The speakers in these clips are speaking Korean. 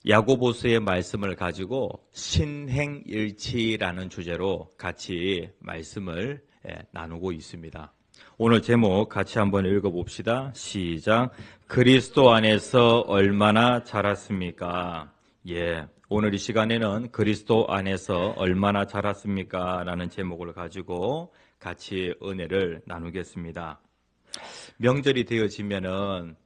야고보서의 말씀을 가지고 신행일치라는 주제로 같이 말씀을 나누고 있습니다. 오늘 제목 같이 한번 읽어봅시다. 시작. 그리스도 안에서 얼마나 자랐습니까? 오늘 이 시간에는 그리스도 안에서 얼마나 자랐습니까? 라는 제목을 가지고 같이 은혜를 나누겠습니다. 명절이 되어지면은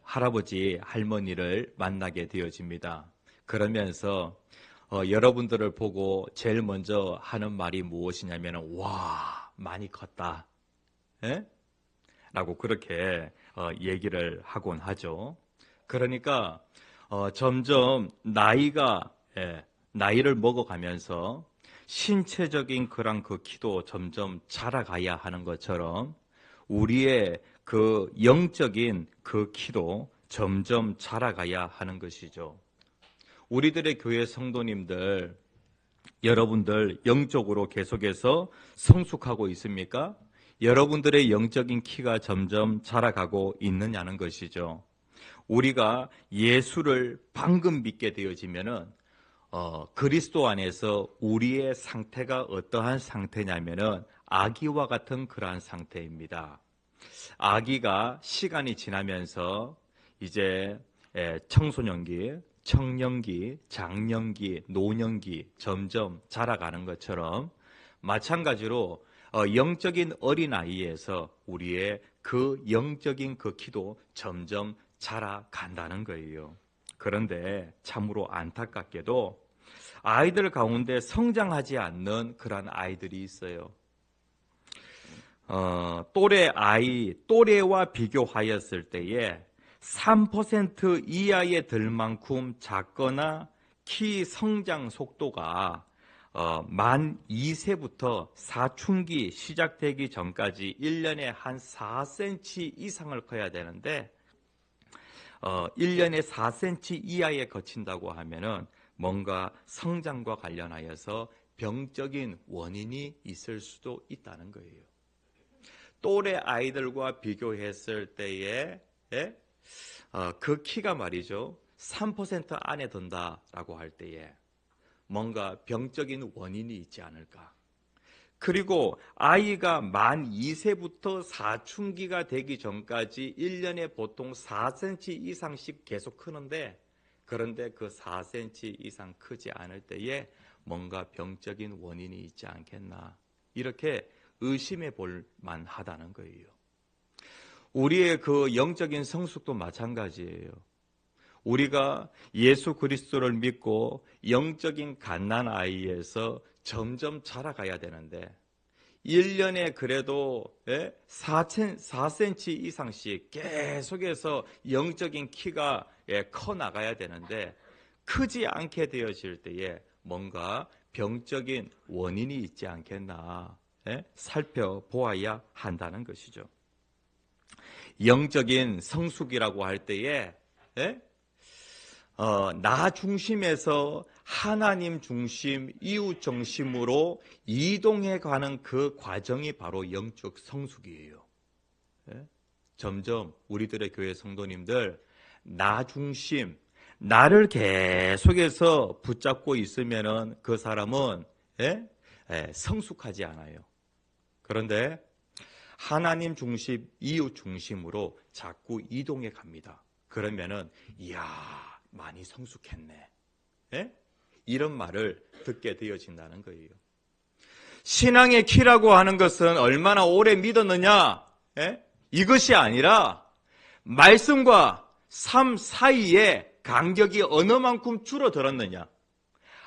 할아버지, 할머니를 만나게 되어집니다. 그러면서 여러분들을 보고 제일 먼저 하는 말이 무엇이냐면 와, 많이 컸다. 라고 그렇게 얘기를 하곤 하죠. 그러니까 점점 나이를 먹어가면서 신체적인 그 키도 점점 자라가야 하는 것처럼 우리의 그 영적인 그 키도 점점 자라가야 하는 것이죠. 우리들의 교회 성도님들, 여러분들 영적으로 계속해서 성숙하고 있습니까? 여러분들의 영적인 키가 점점 자라가고 있느냐는 것이죠. 우리가 예수를 방금 믿게 되어지면은 그리스도 안에서 우리의 상태가 어떠한 상태냐면은 아기와 같은 그러한 상태입니다. 아기가 시간이 지나면서 이제 청소년기, 청년기, 장년기, 노년기 점점 자라가는 것처럼 마찬가지로 영적인 어린아이에서 우리의 그 영적인 그 키도 점점 자라간다는 거예요. 그런데 참으로 안타깝게도 아이들 가운데 성장하지 않는 그런 아이들이 있어요. 또래와 비교하였을 때에 3% 이하에 들 만큼 작거나 키 성장 속도가 만 2세부터 사춘기 시작되기 전까지 1년에 한 4cm 이상을 커야 되는데 1년에 4cm 이하에 거친다고 하면은 뭔가 성장과 관련하여서 병적인 원인이 있을 수도 있다는 거예요. 또래 아이들과 비교했을 때에 그 키가 말이죠 3% 안에 든다라고 할 때에 뭔가 병적인 원인이 있지 않을까. 그리고 아이가 만 2세부터 사춘기가 되기 전까지 1년에 보통 4cm 이상씩 계속 크는데 그런데 그 4cm 이상 크지 않을 때에 뭔가 병적인 원인이 있지 않겠나. 이렇게 의심해 볼 만하다는 거예요. 우리의 그 영적인 성숙도 마찬가지예요. 우리가 예수 그리스도를 믿고 영적인 갓난아이에서 점점 자라가야 되는데 1년에 그래도 4cm 이상씩 계속해서 영적인 키가 커 나가야 되는데 크지 않게 되어질 때에 뭔가 병적인 원인이 있지 않겠나 살펴보아야 한다는 것이죠. 영적인 성숙이라고 할 때에 나 중심에서 하나님 중심, 이웃 중심으로 이동해가는 그 과정이 바로 영적 성숙이에요. 점점 우리들의 교회 성도님들 나 중심, 나를 계속해서 붙잡고 있으면은 그 사람은 성숙하지 않아요. 그런데 하나님 중심, 이웃 중심으로 자꾸 이동해 갑니다. 그러면은 이야 많이 성숙했네. 이런 말을 듣게 되어진다는 거예요. 신앙의 키라고 하는 것은 얼마나 오래 믿었느냐? 이것이 아니라 말씀과 삶 사이에 간격이 어느 만큼 줄어들었느냐?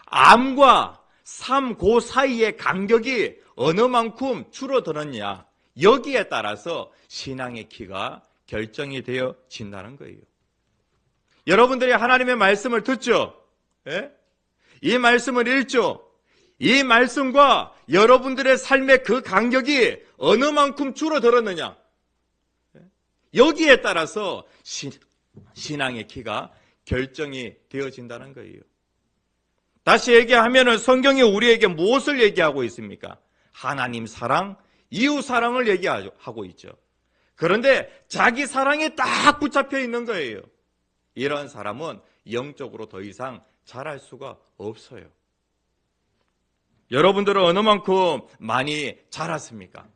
암과 삶 그 사이의 간격이 어느 만큼 줄어들었냐? 여기에 따라서 신앙의 키가 결정이 되어진다는 거예요. 여러분들이 하나님의 말씀을 듣죠? 이 말씀을 읽죠? 이 말씀과 여러분들의 삶의 그 간격이 어느 만큼 줄어들었느냐? 여기에 따라서 신앙의 키가 결정이 되어진다는 거예요. 다시 얘기하면 성경이 우리에게 무엇을 얘기하고 있습니까? 하나님 사랑, 이웃 사랑을 얘기하고 있죠. 그런데 자기 사랑에 딱 붙잡혀 있는 거예요. 이런 사람은 영적으로 더 이상 자랄 수가 없어요. 여러분들은 어느 만큼 많이 자랐습니까?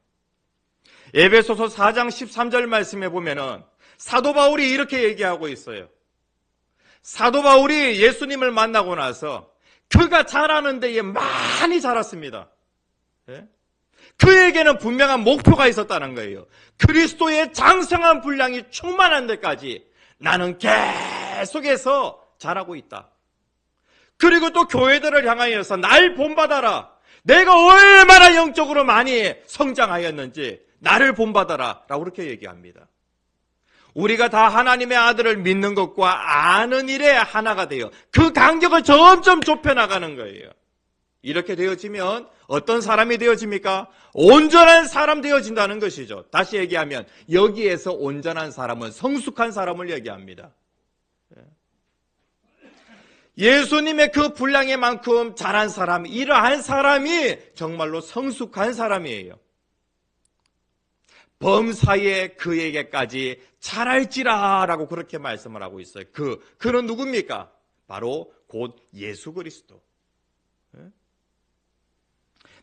에베소서 4장 13절 말씀에 보면은 사도 바울이 이렇게 얘기하고 있어요. 사도 바울이 예수님을 만나고 나서 그가 자라는 데에 많이 자랐습니다. 예? 그에게는 분명한 목표가 있었다는 거예요. 그리스도의 장성한 분량이 충만한 데까지 나는 계속해서 자라고 있다. 그리고 또 교회들을 향하여서 날 본받아라. 내가 얼마나 영적으로 많이 성장하였는지 나를 본받아라 라고 그렇게 얘기합니다. 우리가 다 하나님의 아들을 믿는 것과 아는 일에 하나가 되어 그 간격을 점점 좁혀나가는 거예요. 이렇게 되어지면 어떤 사람이 되어집니까? 온전한 사람 되어진다는 것이죠. 다시 얘기하면 여기에서 온전한 사람은 성숙한 사람을 얘기합니다. 예수님의 그 분량의 만큼 자란 사람, 이러한 사람이 정말로 성숙한 사람이에요. 범사에 그에게까지 자랄지라 라고 그렇게 말씀을 하고 있어요. 그는 누굽니까? 바로 곧 예수 그리스도.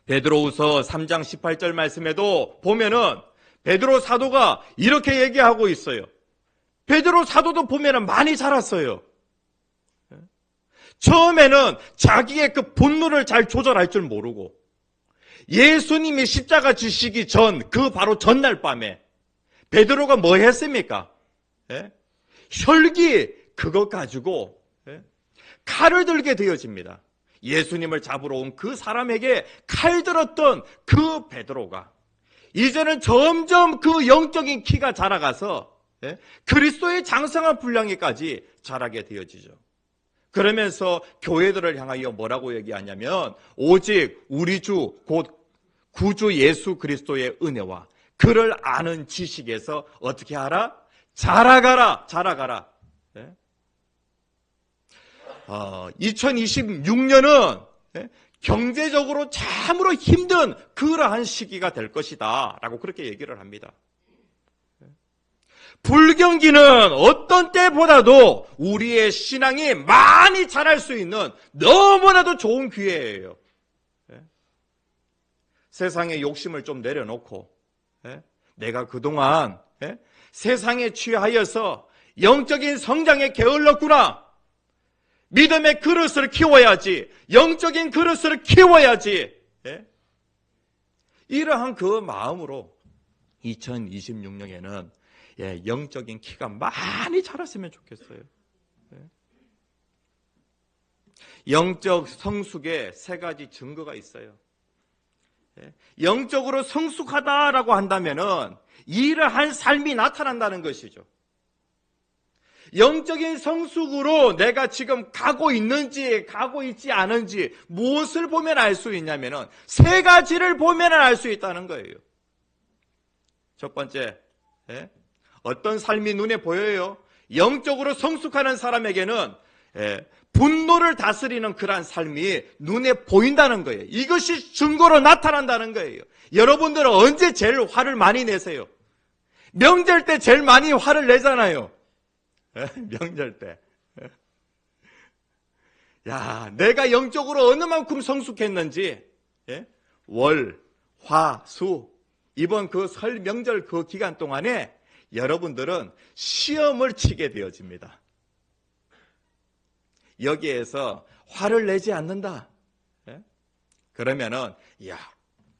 베드로후서 3장 18절 말씀에도 보면은 베드로 사도가 이렇게 얘기하고 있어요. 베드로 사도도 보면은 많이 자랐어요. 처음에는 자기의 그 분노를 잘 조절할 줄 모르고 예수님이 십자가 지시기 전, 그 바로 전날 밤에 베드로가 뭐 했습니까? 혈기 그것 가지고 칼을 들게 되어집니다. 예수님을 잡으러 온 그 사람에게 칼 들었던 그 베드로가 이제는 점점 그 영적인 키가 자라가서 그리스도의 장성한 분량에까지 자라게 되어지죠. 그러면서 교회들을 향하여 뭐라고 얘기하냐면 오직 우리 주 곧 구주 예수 그리스도의 은혜와 그를 아는 지식에서 어떻게 하라? 자라가라. 2026년은 경제적으로 참으로 힘든 그러한 시기가 될 것이다 라고 그렇게 얘기를 합니다. 불경기는 어떤 때보다도 우리의 신앙이 많이 자랄 수 있는 너무나도 좋은 기회예요. 세상의 욕심을 좀 내려놓고 내가 그동안 세상에 취하여서 영적인 성장에 게을렀구나. 믿음의 그릇을 키워야지. 영적인 그릇을 키워야지. 이러한 그 마음으로 2026년에는 영적인 키가 많이 자랐으면 좋겠어요. 영적 성숙의 세 가지 증거가 있어요. 영적으로 성숙하다라고 한다면은 이러한 삶이 나타난다는 것이죠. 영적인 성숙으로 내가 지금 가고 있는지 가고 있지 않은지 무엇을 보면 알 수 있냐면은 세 가지를 보면 알 수 있다는 거예요. 첫 번째, 어떤 삶이 눈에 보여요? 영적으로 성숙하는 사람에게는 분노를 다스리는 그러한 삶이 눈에 보인다는 거예요. 이것이 증거로 나타난다는 거예요. 여러분들은 언제 제일 화를 많이 내세요? 명절 때 제일 많이 화를 내잖아요. 명절 때. 야, 내가 영적으로 어느 만큼 성숙했는지 월, 화, 수 이번 그 설 명절 그 기간 동안에 여러분들은 시험을 치게 되어집니다. 여기에서 화를 내지 않는다. 그러면은 야,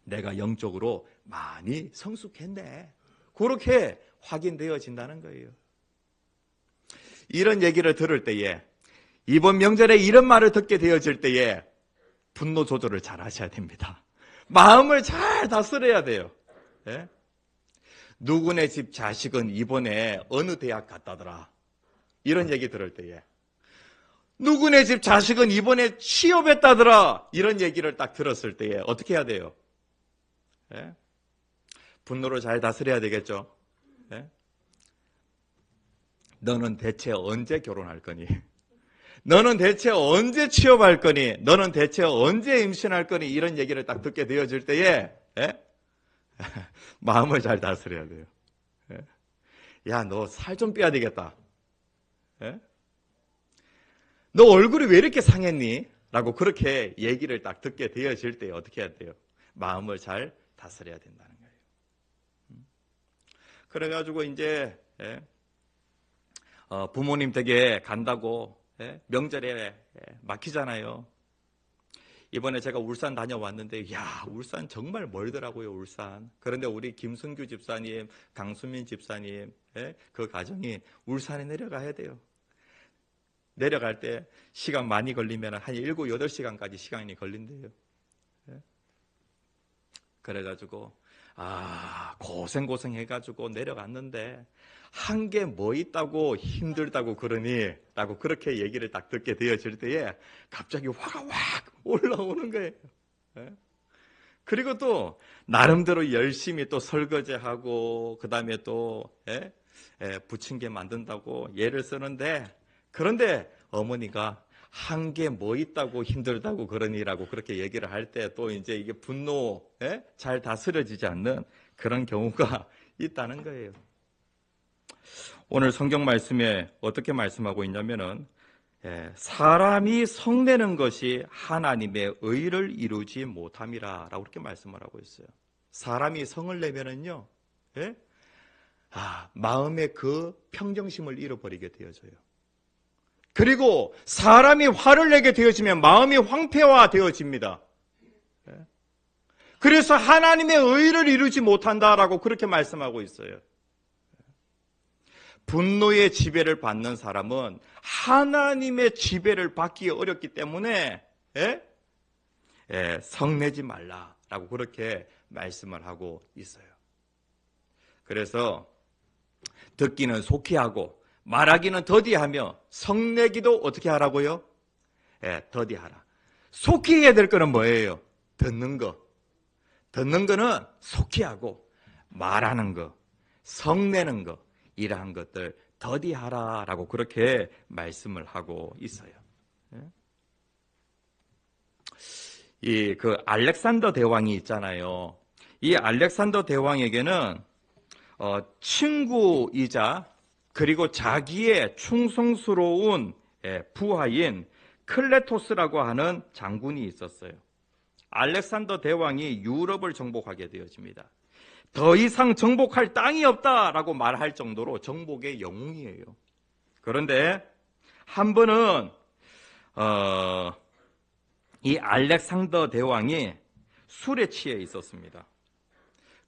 내가 영적으로 많이 성숙했네. 그렇게 확인되어진다는 거예요. 이런 얘기를 들을 때에 이번 명절에 이런 말을 듣게 되어질 때에 분노 조절을 잘 하셔야 됩니다. 마음을 잘 다스려야 돼요. 누구네 집 자식은 이번에 어느 대학 갔다더라. 이런 얘기 들을 때에 누구네 집 자식은 이번에 취업했다더라. 이런 얘기를 딱 들었을 때에 어떻게 해야 돼요? 분노를 잘 다스려야 되겠죠. 너는 대체 언제 결혼할 거니? 너는 대체 언제 취업할 거니? 너는 대체 언제 임신할 거니? 이런 얘기를 딱 듣게 되어질 때에 마음을 잘 다스려야 돼요. 야, 너 살 좀 빼야 되겠다. 너 얼굴이 왜 이렇게 상했니? 라고 그렇게 얘기를 딱 듣게 되어질 때 어떻게 해야 돼요? 마음을 잘 다스려야 된다는 거예요. 그래가지고 이제 부모님 댁에 간다고 명절에 막히잖아요. 이번에 제가 울산 다녀왔는데 울산 정말 멀더라고요. 울산. 그런데 우리 김승규 집사님, 강수민 집사님 그 가정이 울산에 내려가야 돼요. 내려갈 때 시간 많이 걸리면 한 7, 8시간까지 시간이 걸린대요. 그래가지고 고생 해가지고 내려갔는데 한 게 뭐 있다고 힘들다고 그러니? 라고 그렇게 얘기를 딱 듣게 되어질 때에 갑자기 화가 확 올라오는 거예요. 그리고 또 나름대로 열심히 또 설거지하고 그 다음에 또 부침개 만든다고 예를 쓰는데, 그런데 어머니가 한 게 뭐 있다고 힘들다고 그러니라고 그렇게 얘기를 할 때 또 이제 이게 분노 잘 다스려지지 않는 그런 경우가 있다는 거예요. 오늘 성경 말씀에 어떻게 말씀하고 있냐면은 사람이 성내는 것이 하나님의 의를 이루지 못함이라 라고 그렇게 말씀을 하고 있어요. 사람이 성을 내면은요 마음의 그 평정심을 잃어버리게 되어져요. 그리고 사람이 화를 내게 되어지면 마음이 황폐화되어집니다. 그래서 하나님의 의를 이루지 못한다라고 그렇게 말씀하고 있어요. 분노의 지배를 받는 사람은 하나님의 지배를 받기 어렵기 때문에 성내지 말라라고 그렇게 말씀을 하고 있어요. 그래서 듣기는 속히 하고 말하기는 더디하며 성내기도 어떻게 하라고요? 더디하라. 속히 해야 될 거는 뭐예요? 듣는 거. 듣는 거는 속히 하고 말하는 거, 성내는 거, 이러한 것들 더디하라라고 그렇게 말씀을 하고 있어요. 이 그 알렉산더 대왕이 있잖아요. 이 알렉산더 대왕에게는 친구이자 그리고 자기의 충성스러운 부하인 클레토스라고 하는 장군이 있었어요. 알렉산더 대왕이 유럽을 정복하게 되어집니다. 더 이상 정복할 땅이 없다라고 말할 정도로 정복의 영웅이에요. 그런데 한 번은 이 알렉산더 대왕이 술에 취해 있었습니다.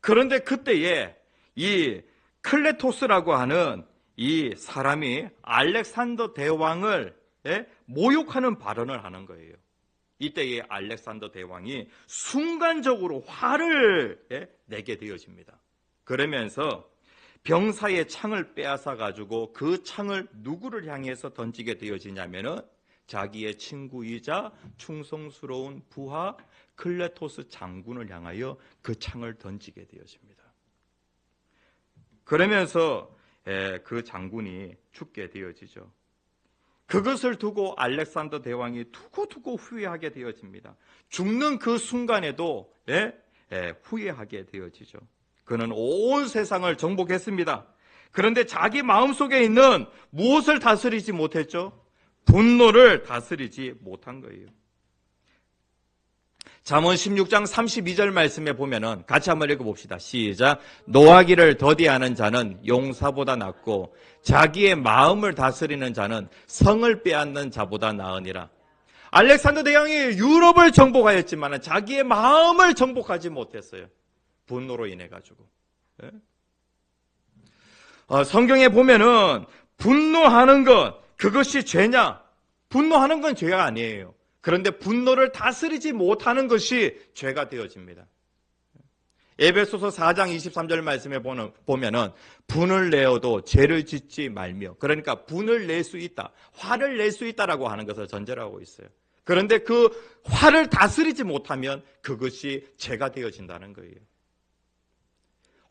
그런데 그때에 이 클레토스라고 하는 이 사람이 알렉산더 대왕을 모욕하는 발언을 하는 거예요. 이때에 알렉산더 대왕이 순간적으로 화를 내게 되어집니다. 그러면서 병사의 창을 빼앗아 가지고 그 창을 누구를 향해서 던지게 되어지냐면은 자기의 친구이자 충성스러운 부하 클레토스 장군을 향하여 그 창을 던지게 되어집니다. 그러면서 그 장군이 죽게 되어지죠. 그것을 두고 알렉산더 대왕이 두고두고 후회하게 되어집니다. 죽는 그 순간에도 후회하게 되어지죠. 그는 온 세상을 정복했습니다. 그런데 자기 마음속에 있는 무엇을 다스리지 못했죠? 분노를 다스리지 못한 거예요. 잠언 16장 32절 말씀에 보면은 같이 한번 읽어봅시다. 시작. 노하기를 더디하는 자는 용사보다 낫고 자기의 마음을 다스리는 자는 성을 빼앗는 자보다 나으니라. 알렉산더 대왕이 유럽을 정복하였지만 자기의 마음을 정복하지 못했어요. 분노로 인해 가지고. 성경에 보면은 분노하는 것 그것이 죄냐? 분노하는 건 죄가 아니에요. 그런데 분노를 다스리지 못하는 것이 죄가 되어집니다. 에베소서 4장 23절 말씀에 보면은 분을 내어도 죄를 짓지 말며, 그러니까 분을 낼 수 있다, 화를 낼 수 있다라고 하는 것을 전제로 하고 있어요. 그런데 그 화를 다스리지 못하면 그것이 죄가 되어진다는 거예요.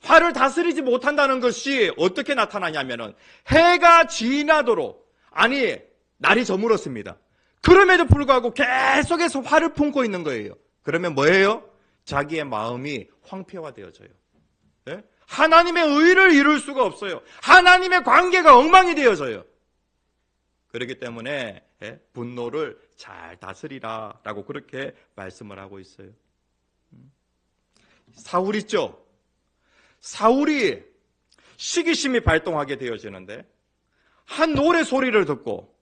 화를 다스리지 못한다는 것이 어떻게 나타나냐면은 해가 지나도록, 아니 날이 저물었습니다. 그럼에도 불구하고 계속해서 화를 품고 있는 거예요. 그러면 뭐예요? 자기의 마음이 황폐화되어져요. 네? 하나님의 의를 이룰 수가 없어요. 하나님의 관계가 엉망이 되어져요. 그렇기 때문에 분노를 잘 다스리라 라고 그렇게 말씀을 하고 있어요. 사울 있죠? 사울이 시기심이 발동하게 되어지는데 한 노래 소리를 듣고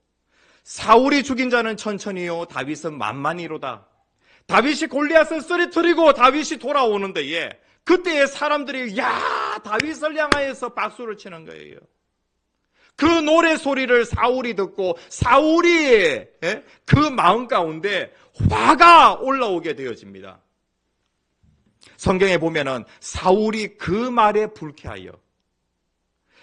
사울이 죽인 자는 천천히요 다윗은 만만히로다. 다윗이 골리앗을 쓰러뜨리고 다윗이 돌아오는데 그때의 사람들이 야 다윗을 향하여서 박수를 치는 거예요. 그 노래 소리를 사울이 듣고 사울이 그 마음 가운데 화가 올라오게 되어집니다. 성경에 보면은 사울이 그 말에 불쾌하여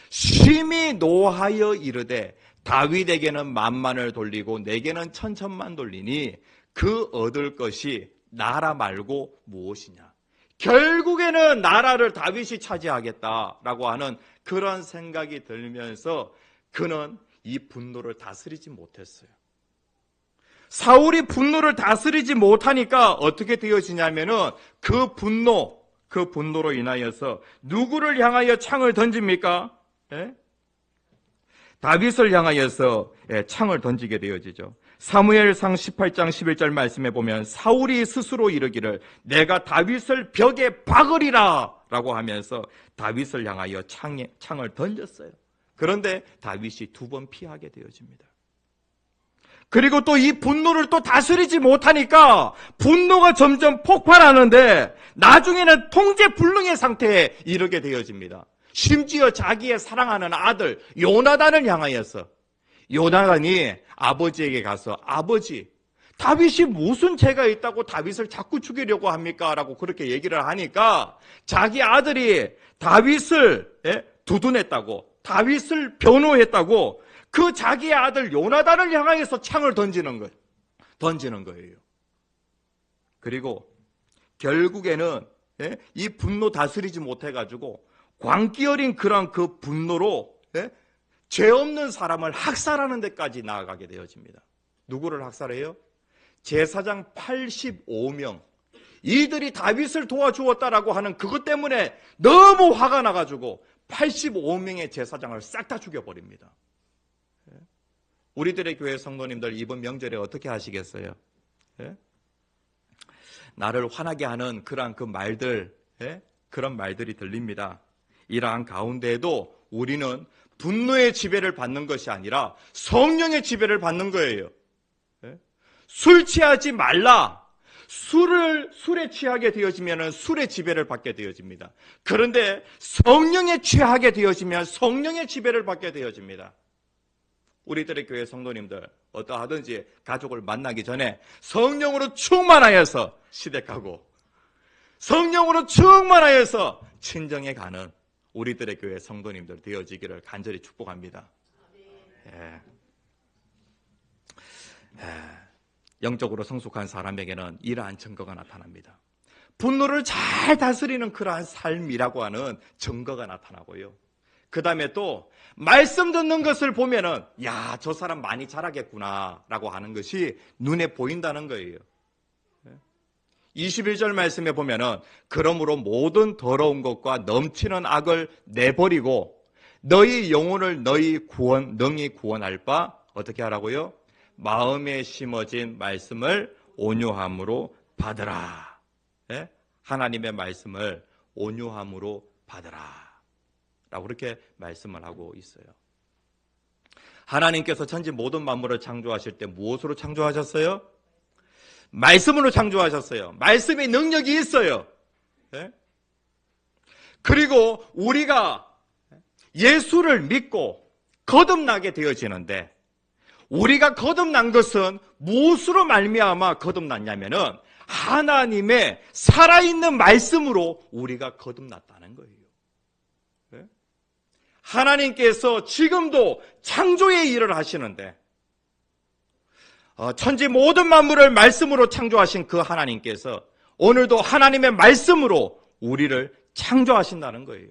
심히 노하여 이르되 다윗에게는 만만을 돌리고 내게는 천천만 돌리니 그 얻을 것이 나라 말고 무엇이냐. 결국에는 나라를 다윗이 차지하겠다라고 하는 그런 생각이 들면서 그는 이 분노를 다스리지 못했어요. 사울이 분노를 다스리지 못하니까 어떻게 되어지냐면은 그 분노로 인하여서 누구를 향하여 창을 던집니까? 다윗을 향하여서 창을 던지게 되어지죠. 사무엘상 18장 11절 말씀에 보면 사울이 스스로 이르기를 내가 다윗을 벽에 박으리라 라고 하면서 다윗을 향하여 창을 던졌어요. 그런데 다윗이 2번 피하게 되어집니다. 그리고 또 이 분노를 또 다스리지 못하니까 분노가 점점 폭발하는데 나중에는 통제불능의 상태에 이르게 되어집니다. 심지어 자기의 사랑하는 아들 요나단을 향하여서 요나단이 아버지에게 가서 아버지 다윗이 무슨 죄가 있다고 다윗을 자꾸 죽이려고 합니까? 라고 그렇게 얘기를 하니까 자기 아들이 다윗을 두둔했다고 다윗을 변호했다고 그 자기의 아들 요나단을 향하여서 창을 던지는 거예요. 그리고 결국에는 이 분노 다스리지 못해가지고 광기 어린 그런 그 분노로 죄 없는 사람을 학살하는 데까지 나아가게 되어집니다. 누구를 학살해요? 제사장 85명. 이들이 다윗을 도와주었다라고 하는 그것 때문에 너무 화가 나가지고 85명의 제사장을 싹 다 죽여버립니다. 우리들의 교회 성도님들 이번 명절에 어떻게 하시겠어요? 나를 화나게 하는 그러한 그 말들, 그런 말들이 들립니다. 이러한 가운데에도 우리는 분노의 지배를 받는 것이 아니라 성령의 지배를 받는 거예요. 술 취하지 말라. 술에 취하게 되어지면 술의 지배를 받게 되어집니다. 그런데 성령에 취하게 되어지면 성령의 지배를 받게 되어집니다. 우리들의 교회 성도님들 어떠하든지 가족을 만나기 전에 성령으로 충만하여서 시댁하고 성령으로 충만하여서 친정에 가는 우리들의 교회 성도님들 되어지기를 간절히 축복합니다. 영적으로 성숙한 사람에게는 이러한 증거가 나타납니다. 분노를 잘 다스리는 그러한 삶이라고 하는 증거가 나타나고요. 그 다음에 또 말씀 듣는 것을 보면은 야, 저 사람 많이 잘하겠구나 라고 하는 것이 눈에 보인다는 거예요. 21절 말씀에 보면은 그러므로 모든 더러운 것과 넘치는 악을 내버리고 너희 영혼을 능히 구원할 바 어떻게 하라고요? 마음에 심어진 말씀을 온유함으로 받으라. 하나님의 말씀을 온유함으로 받으라 라고 그렇게 말씀을 하고 있어요. 하나님께서 천지 모든 만물을 창조하실 때 무엇으로 창조하셨어요? 말씀으로 창조하셨어요. 말씀의 능력이 있어요. 그리고 우리가 예수를 믿고 거듭나게 되어지는데 우리가 거듭난 것은 무엇으로 말미암아 거듭났냐면은 하나님의 살아있는 말씀으로 우리가 거듭났다는 거예요. 하나님께서 지금도 창조의 일을 하시는데 천지 모든 만물을 말씀으로 창조하신 그 하나님께서 오늘도 하나님의 말씀으로 우리를 창조하신다는 거예요.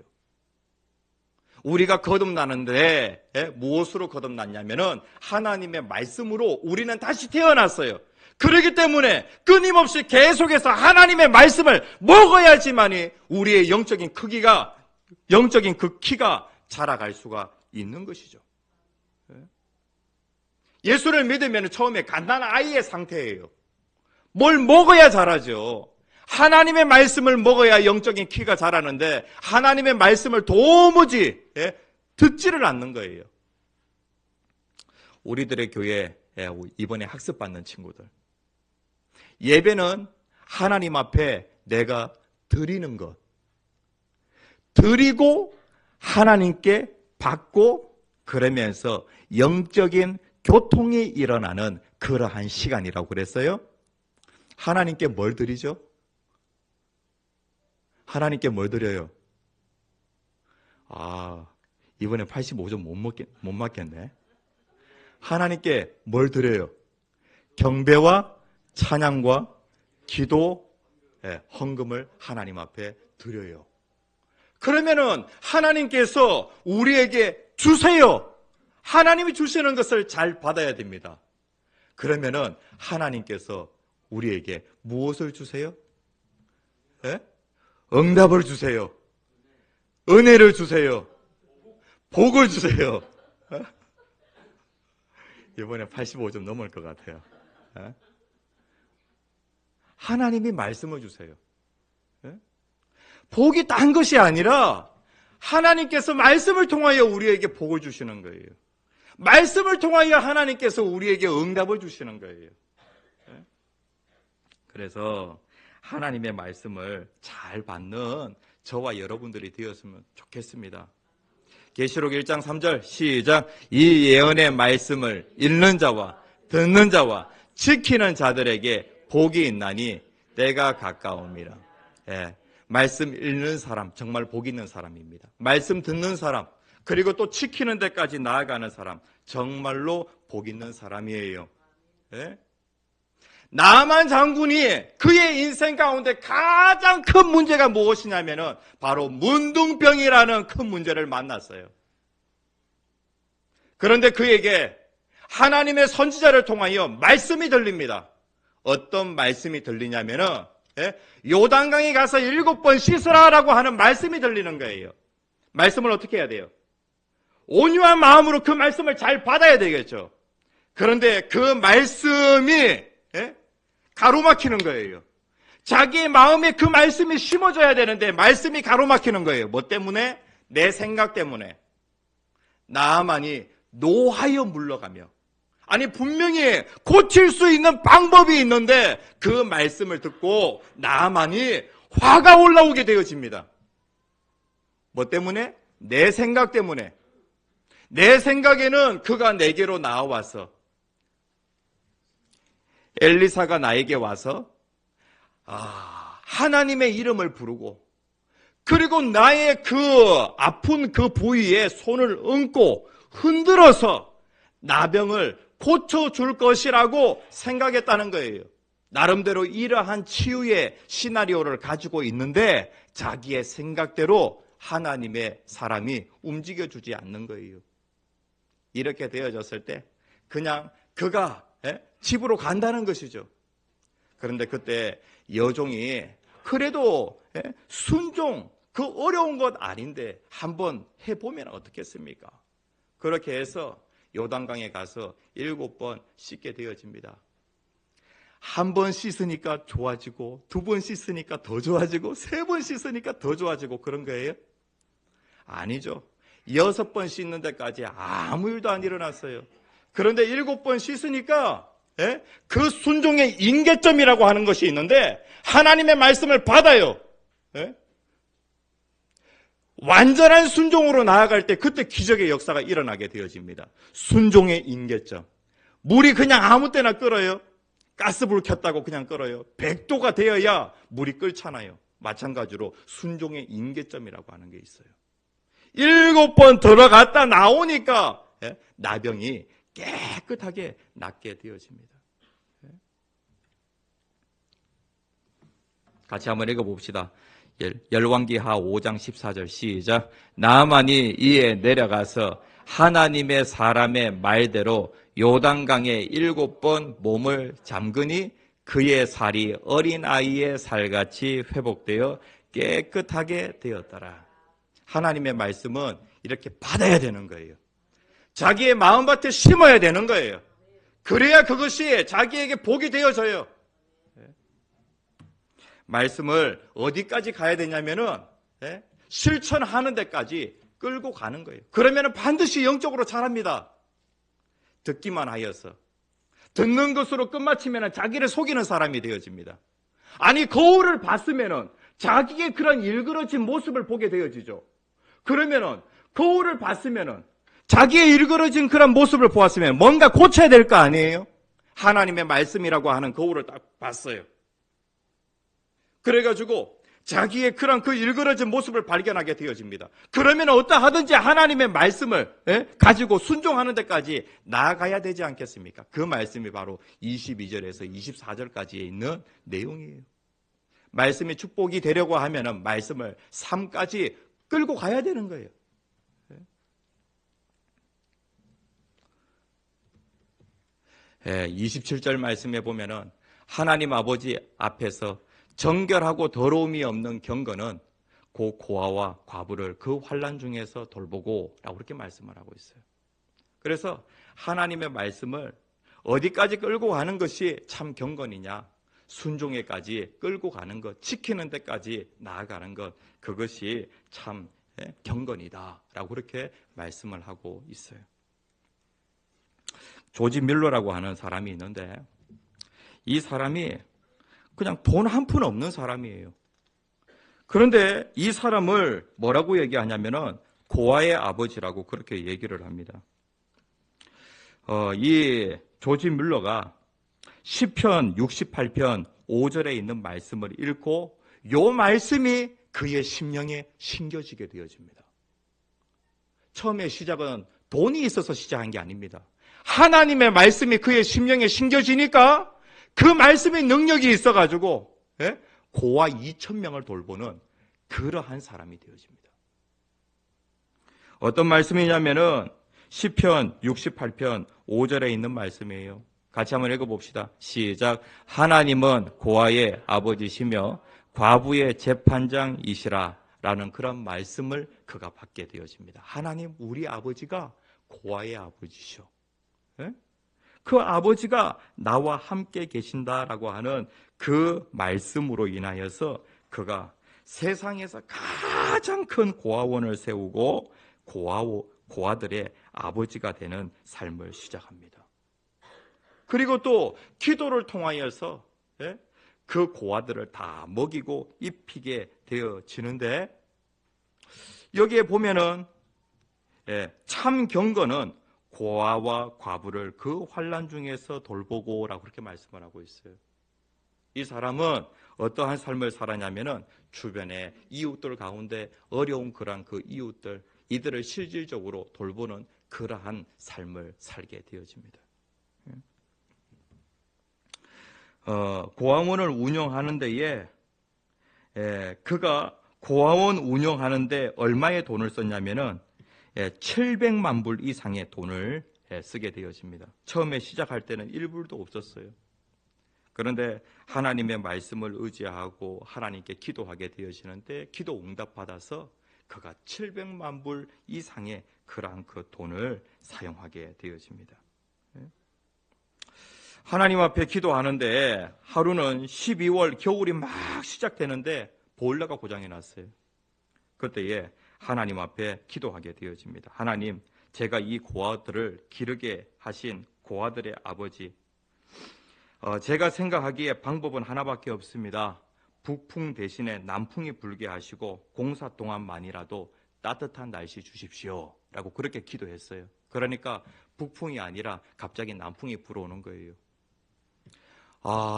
우리가 거듭나는데 무엇으로 거듭났냐면은 하나님의 말씀으로 우리는 다시 태어났어요. 그렇기 때문에 끊임없이 계속해서 하나님의 말씀을 먹어야지만이 우리의 영적인 그 키가 자라갈 수가 있는 것이죠. 예수를 믿으면 처음에 갓난 아이의 상태예요. 뭘 먹어야 자라죠. 하나님의 말씀을 먹어야 영적인 키가 자라는데 하나님의 말씀을 도무지 듣지를 않는 거예요. 우리들의 교회 이번에 학습받는 친구들, 예배는 하나님 앞에 내가 드리는 것, 드리고 하나님께 받고 그러면서 영적인 교통이 일어나는 그러한 시간이라고 그랬어요. 하나님께 뭘 드리죠? 하나님께 뭘 드려요? 이번에 85점 못 맞겠네. 하나님께 뭘 드려요? 경배와 찬양과 기도, 헌금을 하나님 앞에 드려요. 그러면은 하나님께서 우리에게 주세요. 하나님이 주시는 것을 잘 받아야 됩니다. 그러면은 하나님께서 우리에게 무엇을 주세요? 응답을 주세요. 은혜를 주세요. 복을 주세요. 이번에 85점 넘을 것 같아요. 하나님이 말씀을 주세요. 복이 딴 것이 아니라 하나님께서 말씀을 통하여 우리에게 복을 주시는 거예요. 말씀을 통하여 하나님께서 우리에게 응답을 주시는 거예요. 그래서 하나님의 말씀을 잘 받는 저와 여러분들이 되었으면 좋겠습니다. 계시록 1장 3절 시작. 이 예언의 말씀을 읽는 자와 듣는 자와 지키는 자들에게 복이 있나니 때가 가까움이라. 말씀 읽는 사람 정말 복 있는 사람입니다. 말씀 듣는 사람 그리고 또 지키는 데까지 나아가는 사람 정말로 복 있는 사람이에요. 나만 장군이 그의 인생 가운데 가장 큰 문제가 무엇이냐면은 바로 문둥병이라는 큰 문제를 만났어요. 그런데 그에게 하나님의 선지자를 통하여 말씀이 들립니다. 어떤 말씀이 들리냐면은 요단강에 가서 7번 씻으라라고 하는 말씀이 들리는 거예요. 말씀을 어떻게 해야 돼요? 온유한 마음으로 그 말씀을 잘 받아야 되겠죠. 그런데 그 말씀이 가로막히는 거예요. 자기의 마음에 그 말씀이 심어져야 되는데 말씀이 가로막히는 거예요. 뭐 때문에? 내 생각 때문에. 나아만이 노하여 물러가며, 아니 분명히 고칠 수 있는 방법이 있는데 그 말씀을 듣고 나아만이 화가 올라오게 되어집니다. 뭐 때문에? 내 생각 때문에. 내 생각에는 그가 내게로 나와서 엘리사가 나에게 와서 하나님의 이름을 부르고 그리고 나의 그 아픈 그 부위에 손을 얹고 흔들어서 나병을 고쳐줄 것이라고 생각했다는 거예요. 나름대로 이러한 치유의 시나리오를 가지고 있는데 자기의 생각대로 하나님의 사람이 움직여주지 않는 거예요. 이렇게 되어졌을 때 그냥 그가 집으로 간다는 것이죠. 그런데 그때 여종이 그래도 순종, 그 어려운 것 아닌데 한번 해보면 어떻겠습니까? 그렇게 해서 요단강에 가서 7번 씻게 되어집니다. 한 번 씻으니까 좋아지고 2번 씻으니까 더 좋아지고 3번 씻으니까 더 좋아지고 그런 거예요? 아니죠. 6번 씻는 데까지 아무 일도 안 일어났어요. 그런데 7번 씻으니까 그 순종의 임계점이라고 하는 것이 있는데 하나님의 말씀을 받아요. 완전한 순종으로 나아갈 때 그때 기적의 역사가 일어나게 되어집니다. 순종의 임계점. 물이 그냥 아무 때나 끓어요. 가스불 켰다고 그냥 끓어요. 100도가 되어야 물이 끓잖아요. 마찬가지로 순종의 임계점이라고 하는 게 있어요. 7번 들어갔다 나오니까 나병이 깨끗하게 낫게 되어집니다. 같이 한번 읽어봅시다. 열왕기하 5장 14절 시작. 나아만이 이에 내려가서 하나님의 사람의 말대로 요단강에 7번 몸을 잠그니 그의 살이 어린아이의 살같이 회복되어 깨끗하게 되었더라. 하나님의 말씀은 이렇게 받아야 되는 거예요. 자기의 마음밭에 심어야 되는 거예요. 그래야 그것이 자기에게 복이 되어져요. 말씀을 어디까지 가야 되냐면은 실천하는 데까지 끌고 가는 거예요. 그러면 반드시 영적으로 자랍니다. 듣기만 하여서. 듣는 것으로 끝마치면 자기를 속이는 사람이 되어집니다. 아니, 거울을 봤으면 자기의 그런 일그러진 모습을 보게 되어지죠. 그러면 거울을 봤으면 자기의 일그러진 그런 모습을 보았으면 뭔가 고쳐야 될 거 아니에요? 하나님의 말씀이라고 하는 거울을 딱 봤어요. 그래가지고 자기의 그런 그 일그러진 모습을 발견하게 되어집니다. 그러면 어떠하든지 하나님의 말씀을 가지고 순종하는 데까지 나아가야 되지 않겠습니까? 그 말씀이 바로 22절에서 24절까지에 있는 내용이에요. 말씀이 축복이 되려고 하면 말씀을 삶까지 끌고 가야 되는 거예요. 27절 말씀에 보면은 하나님 아버지 앞에서 정결하고 더러움이 없는 경건은 그 고아와 과부를 그 환난 중에서 돌보고 라고 그렇게 말씀을 하고 있어요. 그래서 하나님의 말씀을 어디까지 끌고 가는 것이 참 경건이냐, 순종에까지 끌고 가는 것, 지키는 데까지 나아가는 것, 그것이 참 경건이다 라고 그렇게 말씀을 하고 있어요. 조지 밀러라고 하는 사람이 있는데 이 사람이 그냥 돈 한 푼 없는 사람이에요. 그런데 이 사람을 뭐라고 얘기하냐면은 고아의 아버지라고 그렇게 얘기를 합니다. 이 조지 밀러가 시편 68편 5절에 있는 말씀을 읽고 이 말씀이 그의 심령에 심겨지게 되어집니다. 처음에 시작은 돈이 있어서 시작한 게 아닙니다. 하나님의 말씀이 그의 심령에 심겨지니까 그 말씀의 능력이 있어가지고 고아 2,000명을 돌보는 그러한 사람이 되어집니다. 어떤 말씀이냐면은 시편 68편 5절에 있는 말씀이에요. 같이 한번 읽어봅시다. 시작. 하나님은 고아의 아버지시며 과부의 재판장이시라 라는 그런 말씀을 그가 받게 되어집니다. 하나님, 우리 아버지가 고아의 아버지시오. 그 아버지가 나와 함께 계신다라고 하는 그 말씀으로 인하여서 그가 세상에서 가장 큰 고아원을 세우고 고아들의 아버지가 되는 삶을 시작합니다. 그리고 또 기도를 통하여서 그 고아들을 다 먹이고 입히게 되어지는데 여기에 보면은 참 경건은 고아와 과부를 그 환난 중에서 돌보고라고 그렇게 말씀을 하고 있어요. 이 사람은 어떠한 삶을 살았냐면은 주변의 이웃들 가운데 어려운 그러한 그 이웃들, 이들을 실질적으로 돌보는 그러한 삶을 살게 되어집니다. 고아원을 운영하는 데에 그가 고아원 운영하는데 얼마의 돈을 썼냐면은 700만 불 이상의 돈을 쓰게 되어집니다. 처음에 시작할 때는 1불도 없었어요. 그런데 하나님의 말씀을 의지하고 하나님께 기도하게 되어지는데 기도 응답받아서 그가 700만 불 이상의 그러한 그 돈을 사용하게 되어집니다. 하나님 앞에 기도하는데 하루는 12월 겨울이 막 시작되는데 보일러가 고장이 났어요. 그때에 하나님 앞에 기도하게 되어집니다. 하나님, 제가 이 고아들을 기르게 하신 고아들의 아버지, 제가 생각하기에 방법은 하나밖에 없습니다. 북풍 대신에 남풍이 불게 하시고 공사 동안만이라도 따뜻한 날씨 주십시오 라고 그렇게 기도했어요. 그러니까 북풍이 아니라 갑자기 남풍이 불어오는 거예요.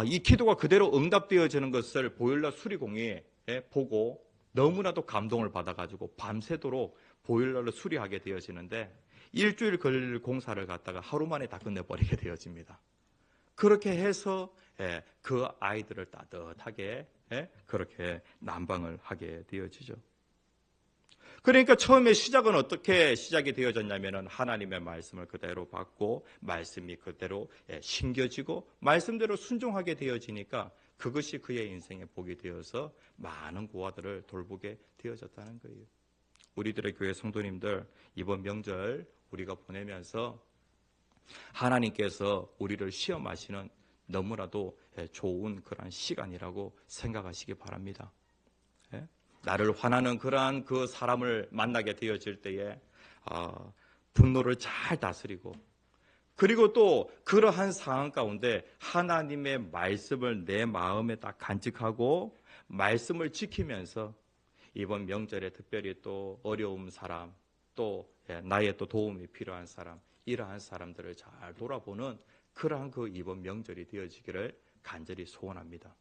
이 기도가 그대로 응답되어지는 것을 보일러 수리공이 보고 너무나도 감동을 받아가지고 밤새도록 보일러를 수리하게 되어지는데 일주일 걸릴 공사를 갖다가 하루 만에 다 끝내버리게 되어집니다. 그렇게 해서 그 아이들을 따뜻하게 그렇게 난방을 하게 되어지죠. 그러니까 처음에 시작은 어떻게 시작이 되어졌냐면은 하나님의 말씀을 그대로 받고 말씀이 그대로 심겨지고 말씀대로 순종하게 되어지니까 그것이 그의 인생의 복이 되어서 많은 고아들을 돌보게 되어졌다는 거예요. 우리들의 교회 성도님들 이번 명절 우리가 보내면서 하나님께서 우리를 시험하시는 너무나도 좋은 그런 시간이라고 생각하시기 바랍니다. 나를 화나는 그러한 그 사람을 만나게 되어질 때에 분노를 잘 다스리고, 그리고 또 그러한 상황 가운데 하나님의 말씀을 내 마음에 딱 간직하고 말씀을 지키면서 이번 명절에 특별히 또 어려운 사람, 또 나의 또 도움이 필요한 사람, 이러한 사람들을 잘 돌아보는 그러한 그 이번 명절이 되어지기를 간절히 소원합니다.